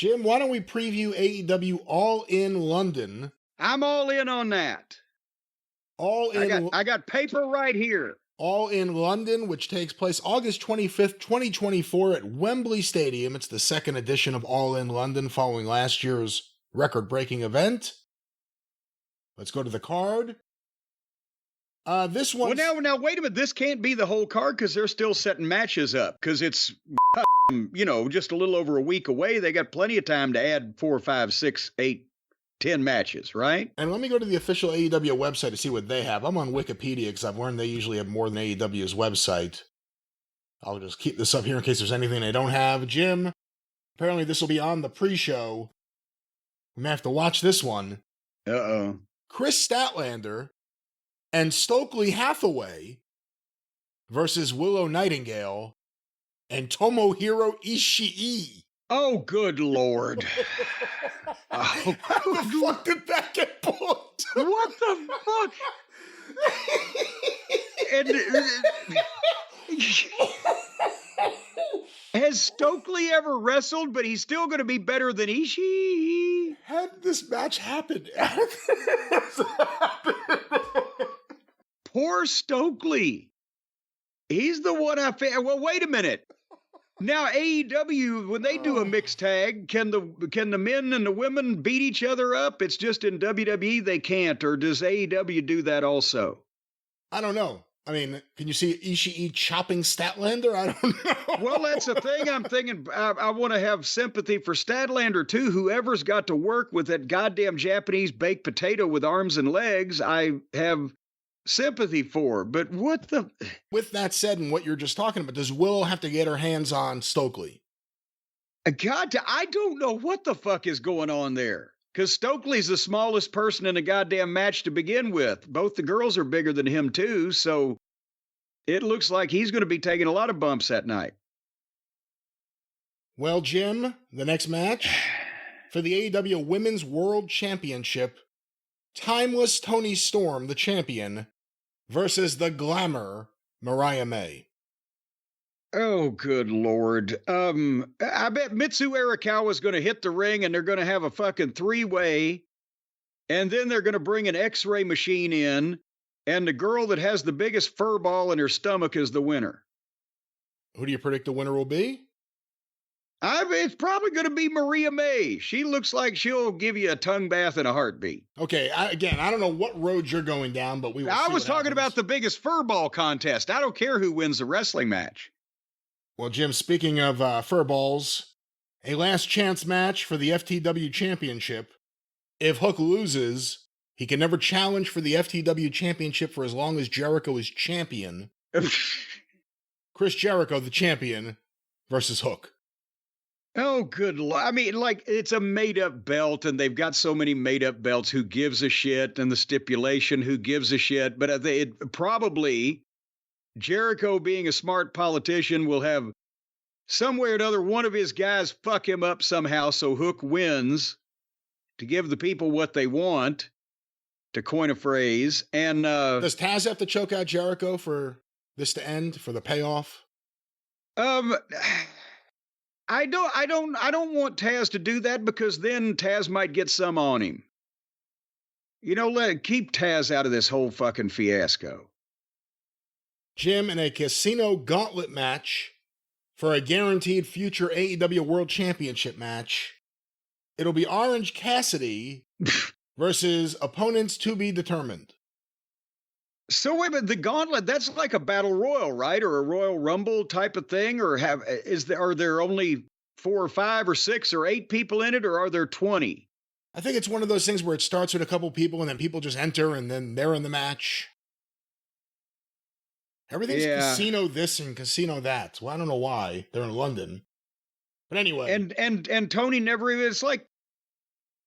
Jim, why don't we preview AEW All In London? I'm all in on that. I got paper right here. All In London, which takes place August 25th, 2024 at Wembley Stadium. It's the second edition of All In London following last year's record-breaking event. Let's go to the card. This one. Well, now, wait a minute. This can't be the whole card because they're still setting matches up because it's, just a little over a week away. They got plenty of time to add 4, 5, 6, 8, 10 matches, right? And let me go to the official AEW website to see what they have. I'm on Wikipedia because I've learned they usually have more than AEW's website. I'll just keep this up here in case there's anything they don't have. Jim, apparently this will be on the pre-show. We may have to watch this one. Uh-oh. Chris Statlander and Stokely Hathaway versus Willow Nightingale and Tomohiro Ishii. Oh, good Lord. How the fuck did that get booked? What the fuck? Has Stokely ever wrestled, but he's still going to be better than Ishii? Had this match happened? Poor Stokely. He's the one I found. Well, wait a minute. Now AEW, when they do a mixed tag, can the men and the women beat each other up? It's just in WWE they can't, or does AEW do that also? I don't know. I mean, can you see Ishii chopping Statlander? I don't know. Well, that's the thing. I'm thinking I want to have sympathy for Statlander too. Whoever's got to work with that goddamn Japanese baked potato with arms and legs, I have sympathy for. But what the... With that said, and what you're just talking about, does Willow have to get her hands on Stokely? God, I don't know what the fuck is going on there. Because Stokely's the smallest person in a goddamn match to begin with. Both the girls are bigger than him too, so it looks like he's going to be taking a lot of bumps that night. Well, Jim, the next match for the AEW Women's World Championship, Timeless Toni Storm, the champion, versus the Glamour, Mariah May. Oh, good Lord. I bet Mitsu Arakawa's going to hit the ring and they're going to have a fucking three-way, and then they're going to bring an X-ray machine in, and the girl that has the biggest fur ball in her stomach is the winner. Who do you predict the winner will be? It's probably going to be Maria May. She looks like she'll give you a tongue bath in a heartbeat. Okay, I don't know what road you're going down, but we will I was talking about the biggest furball contest. I don't care who wins the wrestling match. Well, Jim, speaking of furballs, a last chance match for the FTW Championship. If Hook loses, he can never challenge for the FTW Championship for as long as Jericho is champion. Chris Jericho, the champion, versus Hook. Oh, good Lord. I mean, like, it's a made-up belt, and they've got so many made-up belts. Who gives a shit? And the stipulation, who gives a shit? But it probably, Jericho, being a smart politician, will have some way or another one of his guys fuck him up somehow so Hook wins to give the people what they want, to coin a phrase. And does Taz have to choke out Jericho for this to end, for the payoff? I don't want Taz to do that, because then Taz might get some on him. Keep Taz out of this whole fucking fiasco. Jim, in a casino gauntlet match for a guaranteed future AEW World Championship match, it'll be Orange Cassidy versus opponents to be determined. So wait a minute, the gauntlet, that's like a battle royal, right? Or a Royal Rumble type of thing? Or are there only 4 or 5 or 6 or 8 people in it, or are there 20? I think it's one of those things where it starts with a couple people and then people just enter and then they're in the match. Everything's casino this and casino that. Well, I don't know why. They're in London. But anyway. And Tony never even, it's like,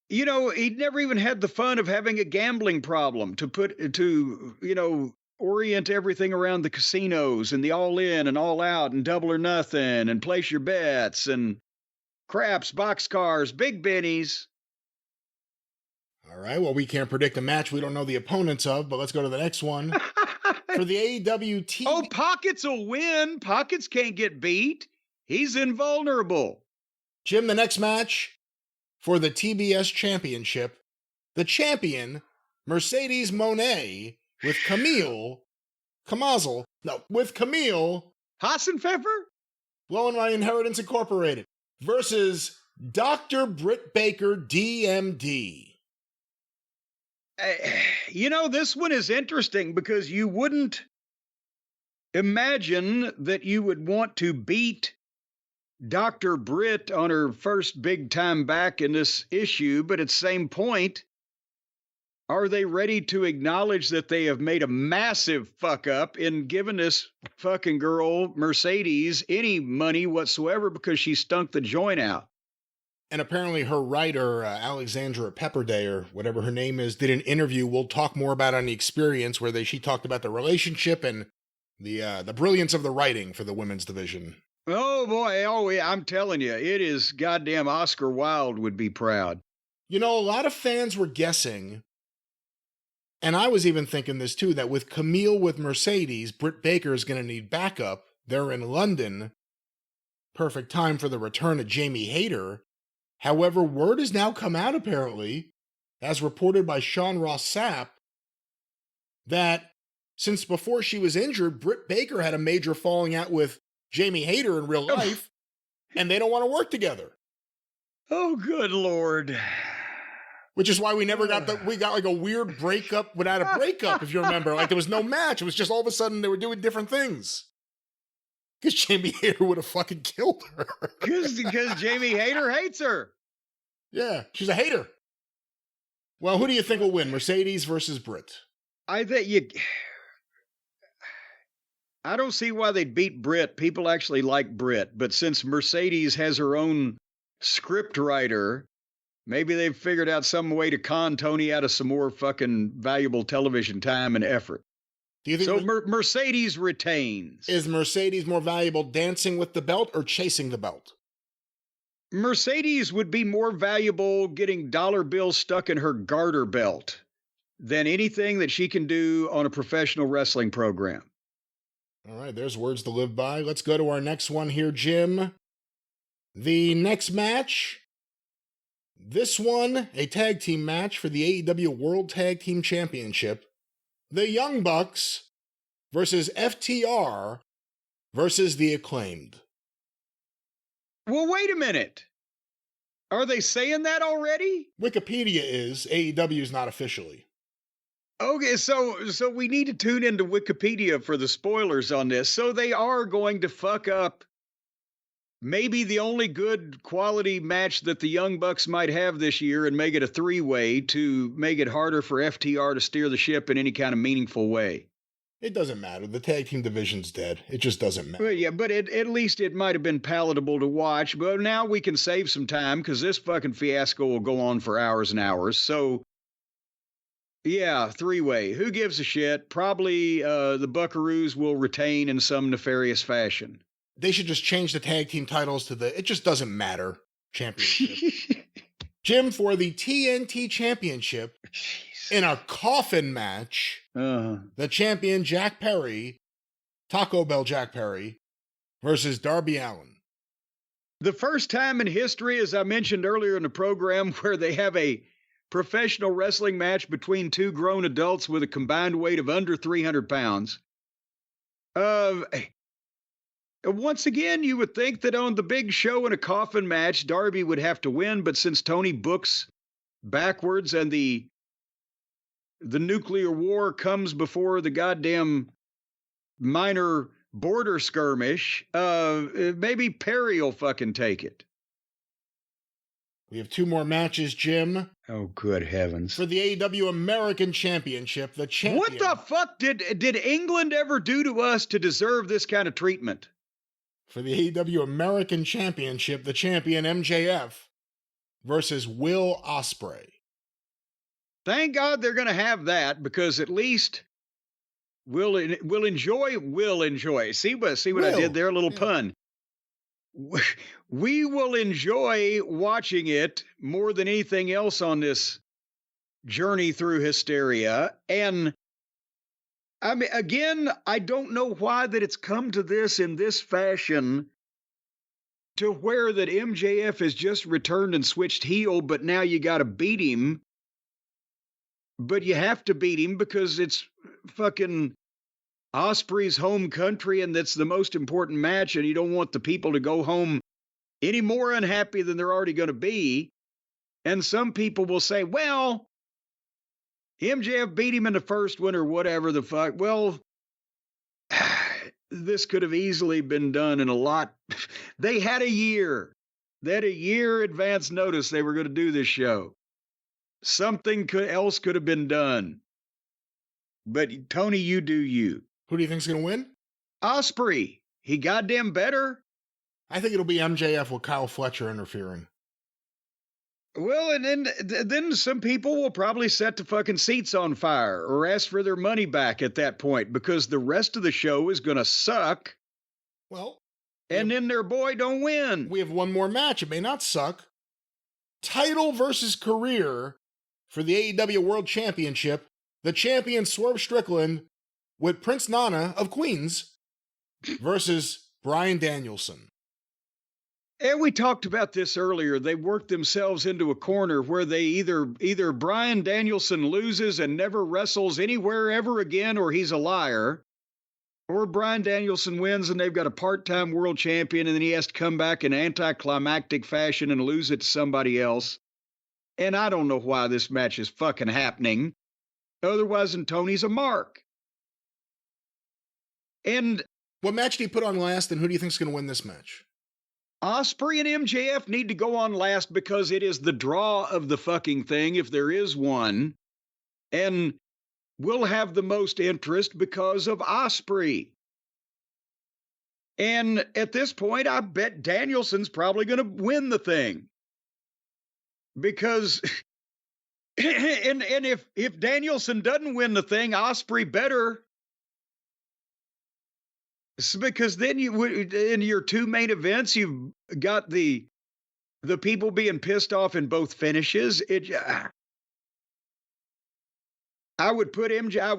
he never even had the fun of having a gambling problem to orient everything around the casinos and the all in and all out and double or nothing and place your bets and craps, boxcars, big bennies. All right. Well, we can't predict a match we don't know the opponents of, but let's go to the next one. For the AEW team. Oh, Pockets will win. Pockets can't get beat. He's invulnerable. Jim, the next match for the TBS Championship, the champion, Mercedes Moné, with Camille Hassenpfeffer? Blowing My Inheritance Incorporated, versus Dr. Britt Baker, DMD. This one is interesting because you wouldn't imagine that you would want to beat Dr. Britt on her first big time back in this issue, but at the same point, are they ready to acknowledge that they have made a massive fuck up in giving this fucking girl, Mercedes, any money whatsoever because she stunk the joint out? And apparently her writer, Alexandra Pepperday, or whatever her name is, did an interview. We'll talk more about on the experience where she talked about the relationship and the brilliance of the writing for the women's division. Oh boy, yeah, I'm telling you, it is goddamn Oscar Wilde would be proud. A lot of fans were guessing, and I was even thinking this too, that with Camille with Mercedes, Britt Baker is going to need backup. They're in London. Perfect time for the return of Jamie Hayter. However, word has now come out, apparently, as reported by Sean Ross Sapp, that since before she was injured, Britt Baker had a major falling out with Jamie Hayter in real life, and they don't want to work together. Oh, good Lord. Which is why we never we got like a weird breakup without a breakup, if you remember. Like there was no match. It was just all of a sudden they were doing different things. Because Jamie Hayter would have fucking killed her. Because Jamie Hayter hates her. Yeah, she's a hater. Well, who do you think will win, Mercedes versus Britt? I don't see why they'd beat Britt. People actually like Britt. But since Mercedes has her own script writer, maybe they've figured out some way to con Tony out of some more fucking valuable television time and effort. Do you think so? Mercedes retains. Is Mercedes more valuable dancing with the belt or chasing the belt? Mercedes would be more valuable getting dollar bills stuck in her garter belt than anything that she can do on a professional wrestling program. All right, there's words to live by. Let's go to our next one here, Jim. The next match. This one, a tag team match for the AEW World Tag Team Championship. The Young Bucks versus FTR versus the Acclaimed. Well, wait a minute. Are they saying that already? Wikipedia is. AEW is not officially. Okay, so we need to tune into Wikipedia for the spoilers on this. So they are going to fuck up maybe the only good quality match that the Young Bucks might have this year and make it a three-way to make it harder for FTR to steer the ship in any kind of meaningful way. It doesn't matter. The tag team division's dead. It just doesn't matter. Well, yeah, but at least it might have been palatable to watch. But now we can save some time because this fucking fiasco will go on for hours and hours. So, yeah, three-way. Who gives a shit? Probably the Buckaroos will retain in some nefarious fashion. They should just change the tag team titles to the it just doesn't matter championship. Jim, for the TNT championship, in a coffin match, the champion Jack Perry, Taco Bell Jack Perry, versus Darby Allin. The first time in history, as I mentioned earlier in the program, where they have a professional wrestling match between two grown adults with a combined weight of under 300 pounds. Once again, you would think that on the big show in a coffin match, Darby would have to win, but since Tony books backwards and the nuclear war comes before the goddamn minor border skirmish, maybe Perry will fucking take it. We have two more matches, Jim. Oh, good heavens. For the AEW American Championship, the champion... What the fuck did England ever do to us to deserve this kind of treatment? For the AEW American Championship, the champion MJF versus Will Ospreay. Thank God they're going to have that, because at least we'll enjoy. See what I did there? A little pun. We will enjoy watching it more than anything else on this journey through hysteria. And I mean, again, I don't know why that it's come to this in this fashion. to where that MJF has just returned and switched heel, but now you got to beat him. But you have to beat him because it's fucking Osprey's home country and that's the most important match, and you don't want the people to go home any more unhappy than they're already going to be. And some people will say, well, MJF beat him in the first one or whatever the fuck. Well, this could have easily been done in a lot. They had a year. They had a year advance notice they were going to do this show. Something else could have been done. But Tony, you do you. Who do you think's going to win? Osprey. He goddamn better. I think it'll be MJF with Kyle Fletcher interfering. Well, and then some people will probably set the fucking seats on fire or ask for their money back at that point because the rest of the show is going to suck. Well, and then their boy don't win. We have one more match. It may not suck. Title versus career for the AEW World Championship. The champion Swerve Strickland with Prince Nana of Queens versus Bryan Danielson. And we talked about this earlier. They worked themselves into a corner where they either Bryan Danielson loses and never wrestles anywhere ever again, or he's a liar, or Bryan Danielson wins and they've got a part-time world champion and then he has to come back in anticlimactic fashion and lose it to somebody else. And I don't know why this match is fucking happening. Otherwise than Tony's a mark. And what match do you put on last, and who do you think's going to win this match? Osprey and MJF need to go on last because it is the draw of the fucking thing, if there is one. And we'll have the most interest because of Osprey. And at this point, I bet Danielson's probably going to win the thing. Because, and if Danielson doesn't win the thing, Osprey better. Because then in your two main events, you've got the people being pissed off in both finishes. I would put MJ. I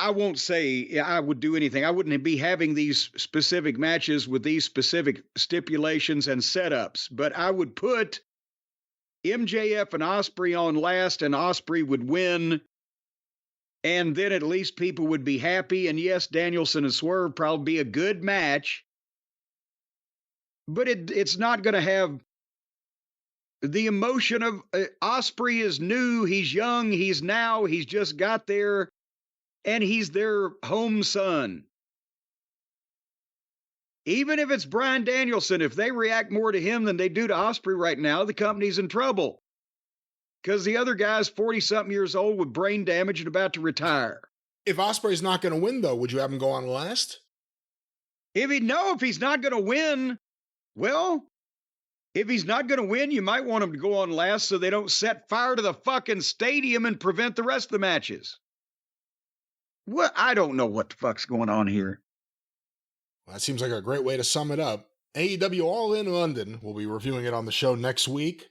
won't say I would do anything. I wouldn't be having these specific matches with these specific stipulations and setups. But I would put MJF and Osprey on last, and Osprey would win. And then at least people would be happy. And yes, Danielson and Swerve probably be a good match. But it's not going to have the emotion of Osprey is new. He's young. He's just got there. And he's their home son. Even if it's Bryan Danielson, if they react more to him than they do to Osprey right now, the company's in trouble. Because the other guy's 40-something years old with brain damage and about to retire. If Osprey's not going to win, though, would you have him go on last? If he's not going to win, well, if he's not going to win, you might want him to go on last so they don't set fire to the fucking stadium and prevent the rest of the matches. What? I don't know what the fuck's going on here. Well, that seems like a great way to sum it up. AEW All In London. We'll be reviewing it on the show next week.